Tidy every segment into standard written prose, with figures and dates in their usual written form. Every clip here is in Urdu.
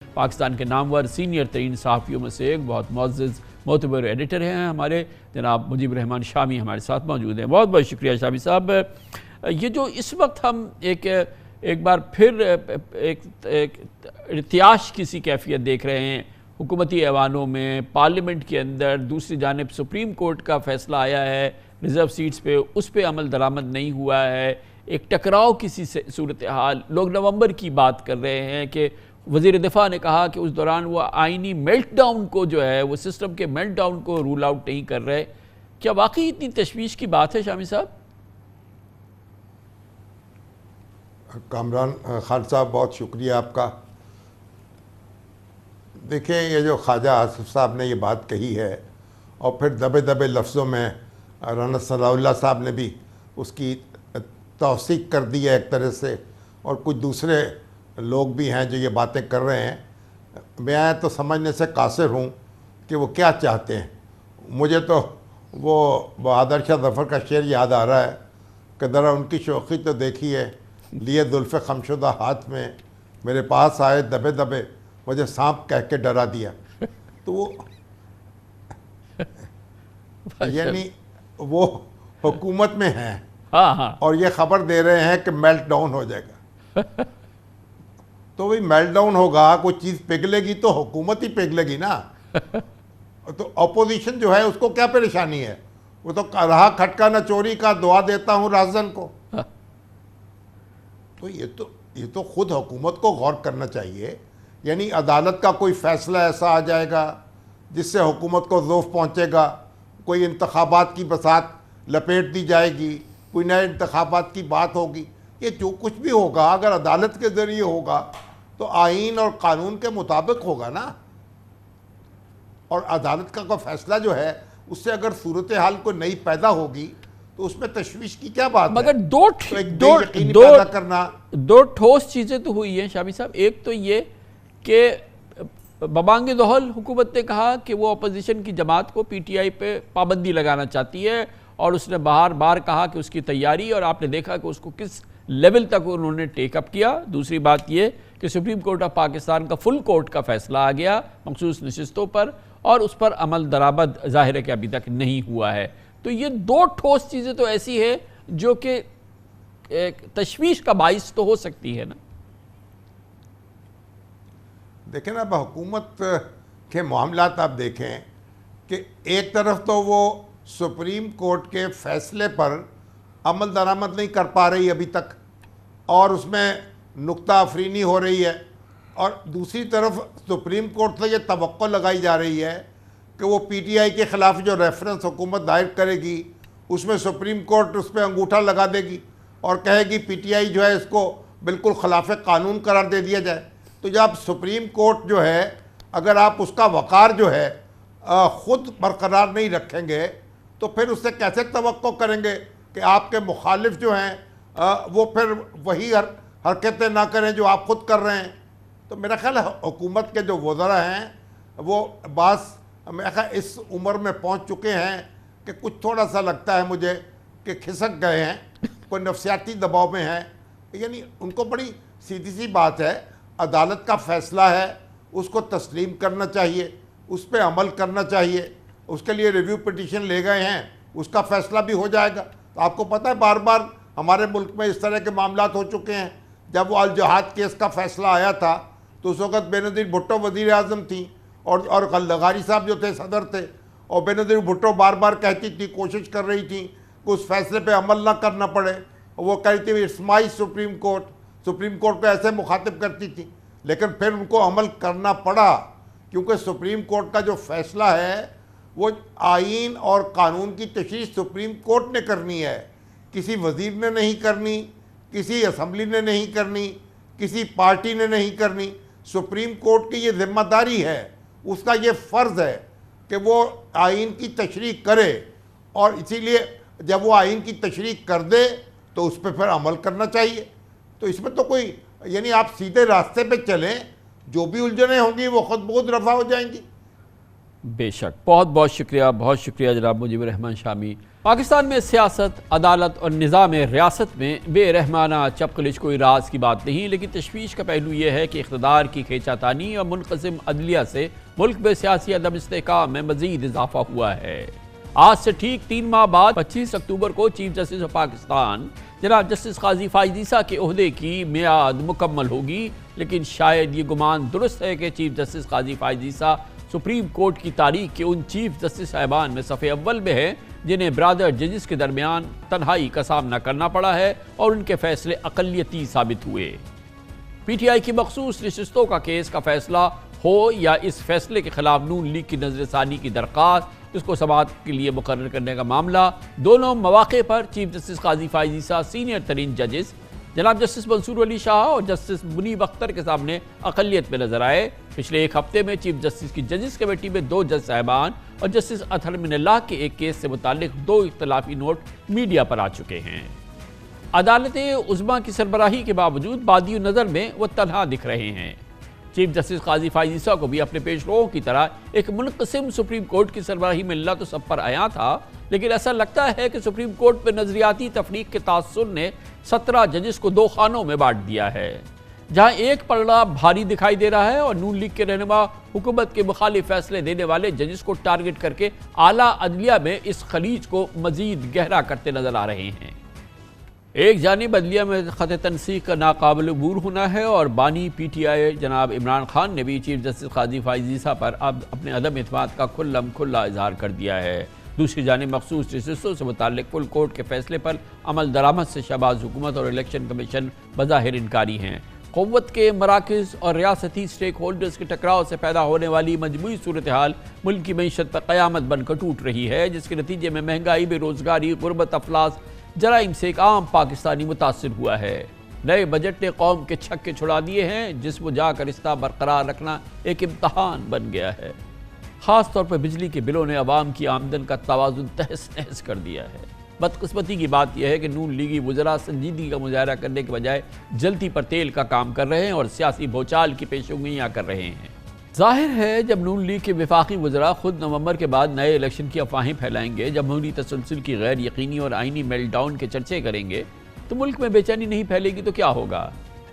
پاکستان کے نامور سینئر ترین صحافیوں میں سے ایک بہت معزز معتبر ایڈیٹر ہیں ہمارے جناب مجیب الرحمان شامی ہمارے ساتھ موجود ہیں. بہت بہت شکریہ شامی صاحب. یہ جو اس وقت ہم ایک بار پھر ایک ارتعاش کی سی کیفیت دیکھ رہے ہیں حکومتی ایوانوں میں، پارلیمنٹ کے اندر، دوسری جانب سپریم کورٹ کا فیصلہ آیا ہے ریزرو سیٹس پہ، اس پہ عمل درآمد نہیں ہوا ہے، ایک ٹکراؤ کسی صورتحال. لوگ نومبر کی بات کر رہے ہیں کہ وزیر دفاع نے کہا کہ اس دوران وہ آئینی میلٹ ڈاؤن کو جو ہے وہ سسٹم کے میلٹ ڈاؤن کو رول آؤٹ نہیں کر رہے. کیا واقعی اتنی تشویش کی بات ہے شامی صاحب؟ کامران خان صاحب بہت شکریہ آپ کا. دیکھیں یہ جو خواجہ آصف صاحب نے یہ بات کہی ہے اور پھر دبے دبے لفظوں میں رانا ثناء اللہ صاحب نے بھی اس کی توثیق کر دی ہے ایک طرح سے، اور کچھ دوسرے لوگ بھی ہیں جو یہ باتیں کر رہے ہیں. میں تو سمجھنے سے قاصر ہوں کہ وہ کیا چاہتے ہیں. مجھے تو وہ بہادر شاہ ظفر کا شعر یاد آ رہا ہے کہ ذرا ان کی شوخی تو دیکھیے، لیے زلف خمشدہ ہاتھ میں، میرے پاس آئے دبے دبے، مجھے سانپ کہہ کے ڈرا دیا. تو وہ یعنی وہ حکومت میں ہیں اور یہ خبر دے رہے ہیں کہ میلٹ ڈاؤن ہو جائے گا. تو وہی میلٹ ڈاؤن ہوگا، کوئی چیز پگھلے گی تو حکومت ہی پگھلے گی نا. تو اپوزیشن جو ہے اس کو کیا پریشانی ہے؟ وہ تو رہا کھٹکا نہ چوری کا، دعا دیتا ہوں راہزن کو. تو یہ تو خود حکومت کو غور کرنا چاہیے. یعنی عدالت کا کوئی فیصلہ ایسا آ جائے گا جس سے حکومت کو ضعف پہنچے گا، کوئی انتخابات کی بساط لپیٹ دی جائے گی، کوئی نئے انتخابات کی بات ہوگی. یہ جو کچھ بھی ہوگا اگر عدالت کے ذریعے ہوگا تو آئین اور قانون کے مطابق ہوگا نا. اور عدالت کا کوئی فیصلہ جو ہے اس سے اگر صورتحال کو نئی پیدا ہوگی تو اس میں تشویش کی کیا بات ہے؟ مگر دو ٹھوس چیزیں تو ہوئی ہیں شامی صاحب. ایک تو یہ کہ ببانگ دہل حکومت نے کہا کہ وہ اپوزیشن کی جماعت کو پی ٹی آئی پہ پابندی لگانا چاہتی ہے، اور اس نے بار بار کہا کہ اس کی تیاری، اور آپ نے دیکھا کہ اس کو کس لیول تک انہوں نے ٹیک اپ کیا. دوسری بات یہ کہ سپریم کورٹ آف پاکستان کا فل کورٹ کا فیصلہ آ گیا مخصوص نشستوں پر، اور اس پر عمل درآمد ظاہر ہے کہ ابھی تک نہیں ہوا ہے. تو یہ دو ٹھوس چیزیں تو ایسی ہے جو کہ تشویش کا باعث تو ہو سکتی ہے نا. دیکھیں نا، اب حکومت کے معاملات آپ دیکھیں کہ ایک طرف تو وہ سپریم کورٹ کے فیصلے پر عمل درآمد نہیں کر پا رہی ابھی تک، اور اس میں نکتہ افرینی ہو رہی ہے، اور دوسری طرف سپریم کورٹ سے یہ توقع لگائی جا رہی ہے کہ وہ پی ٹی آئی کے خلاف جو ریفرنس حکومت دائر کرے گی اس میں سپریم کورٹ اس پہ انگوٹھا لگا دے گی اور کہے گی پی ٹی آئی جو ہے اس کو بالکل خلاف قانون قرار دے دیا جائے. تو جب سپریم کورٹ جو ہے اگر آپ اس کا وقار جو ہے خود برقرار نہیں رکھیں گے تو پھر اس سے کیسے توقع کریں گے کہ آپ کے مخالف جو ہیں وہ پھر وہی حرکتیں نہ کریں جو آپ خود کر رہے ہیں. تو میرا خیال ہے حکومت کے جو وزراء ہیں وہ بعض میرا خیال اس عمر میں پہنچ چکے ہیں کہ کچھ تھوڑا سا لگتا ہے مجھے کہ کھسک گئے ہیں، کوئی نفسیاتی دباؤ میں ہیں. یعنی ان کو بڑی سیدھی سی بات ہے، عدالت کا فیصلہ ہے، اس کو تسلیم کرنا چاہیے، اس پہ عمل کرنا چاہیے. اس کے لیے ریویو پٹیشن لے گئے ہیں، اس کا فیصلہ بھی ہو جائے گا. تو آپ کو پتہ ہے بار بار ہمارے ملک میں اس طرح کے معاملات ہو چکے ہیں. جب وہ الجہاد کیس کا فیصلہ آیا تھا تو اس وقت بے نظیر بھٹو وزیر اعظم تھیں اور غلغاری صاحب جو تھے صدر تھے، اور بے نظیر بھٹو بار بار کہتی تھی، کوشش کر رہی تھیں کہ اس فیصلے پہ عمل نہ کرنا پڑے. وہ کہتی تھی اٹس مائی سپریم کورٹ کو ایسے مخاطب کرتی تھی، لیکن پھر ان کو عمل کرنا پڑا کیونکہ سپریم کورٹ کا جو فیصلہ ہے وہ آئین اور قانون کی تشریح سپریم کورٹ نے کرنی ہے، کسی وزیر نے نہیں کرنی، کسی اسمبلی نے نہیں کرنی، کسی پارٹی نے نہیں کرنی. سپریم کورٹ کی یہ ذمہ داری ہے، اس کا یہ فرض ہے کہ وہ آئین کی تشریح کرے، اور اسی لیے جب وہ آئین کی تشریح کر دے تو اس پہ پھر عمل کرنا چاہیے. تو اس میں تو کوئی یعنی آپ سیدھے راستے پہ چلیں، جو بھی الجھنیں ہوں گی وہ خود بخود رفع ہو جائیں گی. بے شک. بہت بہت شکریہ جناب مجیب الرحمان شامی. پاکستان میں سیاست، عدالت اور نظام ریاست میں بے رحمانہ چپقلش کوئی راز کی بات نہیں، لیکن تشویش کا پہلو یہ ہے کہ اقتدار کی کھینچا تانی اور منقسم عدلیہ سے ملک میں سیاسی عدم استحکام میں مزید اضافہ ہوا ہے۔ آج سے ٹھیک 3 ماہ بعد 25 اکتوبر کو چیف جسٹس آف پاکستان جناب جسٹس قاضی فائز عیسیٰ کے عہدے کی میعاد مکمل ہوگی، لیکن شاید یہ گمان درست ہے کہ چیف جسٹس قاضی فائز عیسیٰ سپریم کورٹ کی تاریخ کے ان چیف جسٹس صاحبان میں صف اول میں ہیں جنہیں برادر ججز کے درمیان تنہائی کا سامنا کرنا پڑا ہے اور ان کے فیصلے اقلیتی ثابت ہوئے۔ پی ٹی آئی کی مخصوص نشستوں کا کیس کا فیصلہ ہو یا اس فیصلے کے خلاف نون لیگ کی نظر ثانی کی درخواست، اس کو سماعت کے لیے مقرر کرنے کا معاملہ، دونوں مواقع پر چیف جسٹس قاضی فائز عیسیٰ سینئر ترین ججز جناب جسٹس منصور علی شاہ اور جسٹس منیب اختر کے سامنے اقلیت میں نظر آئے۔ پچھلے ایک ہفتے میں چیف جسٹس کی ججز کمیٹی میں 2 جج صاحبان اور جسٹس اطہر من اللہ کے ایک کیس سے متعلق 2 اختلافی نوٹ میڈیا پر آ چکے ہیں۔ عدالت عظمیٰ کی سربراہی کے باوجود بادی نظر میں وہ تنہا دکھ رہے ہیں۔ چیف جسٹس قاضی فائز عیسیٰ کو بھی اپنے پیش روؤں کی طرح ایک منقسم سپریم کورٹ کی سربراہی ملنا تو سب پر عیاں تھا، لیکن ایسا لگتا ہے کہ سپریم کورٹ میں نظریاتی تفریق کے تاثر نے 17 ججز کو 2 خانوں میں بانٹ دیا ہے، جہاں ایک پلڑا بھاری دکھائی دے رہا ہے اور نون لیگ کے رہنما حکومت کے مخالف فیصلے دینے والے ججز کو ٹارگٹ کر کے اعلیٰ عدلیہ میں اس خلیج کو مزید گہرا کرتے نظر آ رہے ہیں۔ ایک جانب عدلیہ میں خط تنسیق کا ناقابل عبور ہونا ہے اور بانی پی ٹی آئی جناب عمران خان نے بھی چیف جسٹس قاضی فائز عیسیٰ پر اب اپنے عدم اعتماد کا کھلا اظہار کر دیا ہے۔ دوسری جانب مخصوص نشستوں سے متعلق فل کورٹ کے فیصلے پر عمل درآمد سے شہباز حکومت اور الیکشن کمیشن بظاہر انکاری ہیں۔ قوت کے مراکز اور ریاستی سٹیک ہولڈرز کے ٹکراؤ سے پیدا ہونے والی مجموعی صورتحال ملک کی معیشت پر قیامت بن کر ٹوٹ رہی ہے، جس کے نتیجے میں مہنگائی، بے روزگاری، غربت، افلاس، جرائم سے ایک عام پاکستانی متاثر ہوا ہے۔ نئے بجٹ نے قوم کے چھکے چھڑا دیے ہیں، جس کو جا کر رشتہ برقرار رکھنا ایک امتحان بن گیا ہے۔ خاص طور پر بجلی کے بلوں نے عوام کی آمدن کا توازن تہس نہس کر دیا ہے۔ بدقسمتی کی بات یہ ہے کہ نون لیگی وزراء سنجیدگی کا مظاہرہ کرنے کے بجائے جلتی پر تیل کا کام کر رہے ہیں اور سیاسی بھوچال کی پیشگوئیاں کر رہے ہیں۔ ظاہر ہے جب نون لیگ کے وفاقی وزراء خود نومبر کے بعد نئے الیکشن کی افواہیں پھیلائیں گے، جمہوری تسلسل کی غیر یقینی اور آئینی میلٹ ڈاؤن کے چرچے کریں گے، تو ملک میں بے چینی نہیں پھیلے گی تو کیا ہوگا؟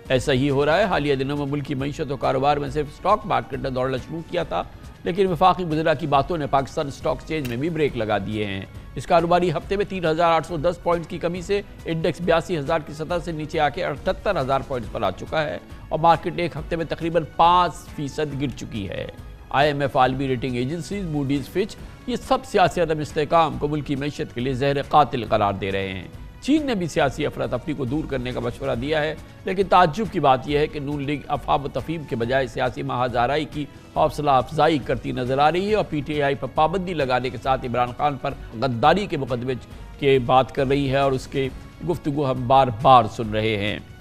ایسا ہی ہو رہا ہے۔ حالیہ دنوں میں ملک کی معیشت و کاروبار میں صرف اسٹاک مارکیٹ نے دوڑنا شروع کیا تھا، لیکن وفاقی وزراء کی باتوں نے پاکستان اسٹاک ایکسچینج میں بھی بریک لگا دیے ہیں۔ اس کاروباری ہفتے میں 3,810 پوائنٹس کی کمی سے انڈیکس 82,000 کی سطح سے نیچے آ کے 78,000 پوائنٹس پر آ چکا ہے اور مارکیٹ ایک ہفتے میں تقریباً 5% گر چکی ہے۔ آئی ایم ایف، عالمی ریٹنگ ایجنسیز، موڈیز، فچ، یہ سب سیاسی عدم استحکام کو ملکی معیشت کے لیے زہر قاتل قرار دے رہے ہیں۔ چین نے بھی سیاسی افراتفری کو دور کرنے کا مشورہ دیا ہے، لیکن تعجب کی بات یہ ہے کہ نون لیگ افہام و تفہیم کے بجائے سیاسی محاذ آرائی کی حوصلہ افزائی کرتی نظر آ رہی ہے اور پی ٹی آئی پر پابندی لگانے کے ساتھ عمران خان پر غداری کے مقدمے کی بات کر رہی ہے اور اس کے گفتگو ہم بار بار سن رہے ہیں۔